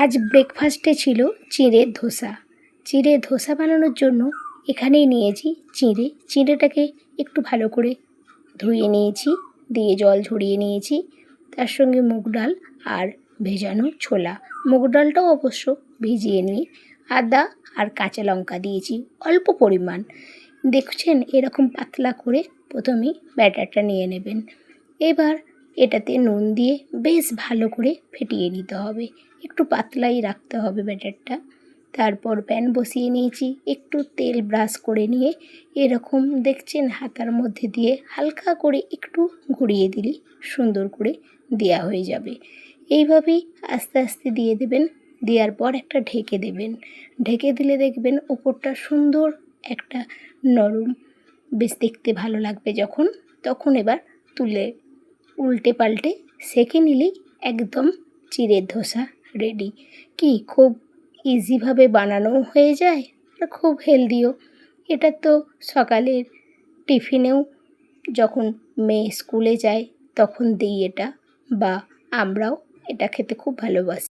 আজ ব্রেকফাস্টে ছিল চিঁড়ের ধোসা। চিঁড়ের ধোসা বানানোর জন্য এখানেই নিয়েছি চিঁড়ে। চিঁড়েটাকে একটু ভালো করে ধুয়ে নিয়েছি, দিয়ে জল ঝরিয়ে নিয়েছি। তার সঙ্গে মুগ ডাল আর ভেজানো ছোলা। মুগ ডালটাও অবশ্য ভিজিয়ে নিয়ে আদা আর কাঁচা লঙ্কা দিয়েছি অল্প পরিমাণ। দেখছেন এরকম পাতলা করে প্রথমেই ব্যাটারটা নিয়ে নেবেন। এবার এটাতে নুন দিয়ে বেশ ভালো করে ফেটিয়ে নিতে হবে। একটু পাতলাই রাখতে হবে ব্যাটারটা। তারপর প্যান বসিয়ে নিয়েছি, একটু তেল ব্রাশ করে নিয়ে এরকম দেখছেন হাতার মধ্যে দিয়ে হালকা করে একটু ঘুরিয়ে দিলে সুন্দর করে দেওয়া হয়ে যাবে। এইভাবেই আস্তে আস্তে দিয়ে দেবেন। দেওয়ার পর একটা ঢেকে দেবেন। ঢেকে দিলে দেখবেন ওপরটা সুন্দর একটা নরম, বেশ দেখতে ভালো লাগবে যখন, তখন এবার তুলে উল্টে পাল্টে সেঁকে নিলেই একদম চিঁড়ের ধোসা রেডি। কি খুব ইজিভাবে বানানোও হয়ে যায় আর খুব হেলদিও। এটা তো সকালের টিফিনেও যখন মেয়ে স্কুলে যায় তখন দিই এটা, বা আমরাও এটা খেতে খুব ভালোবাসি।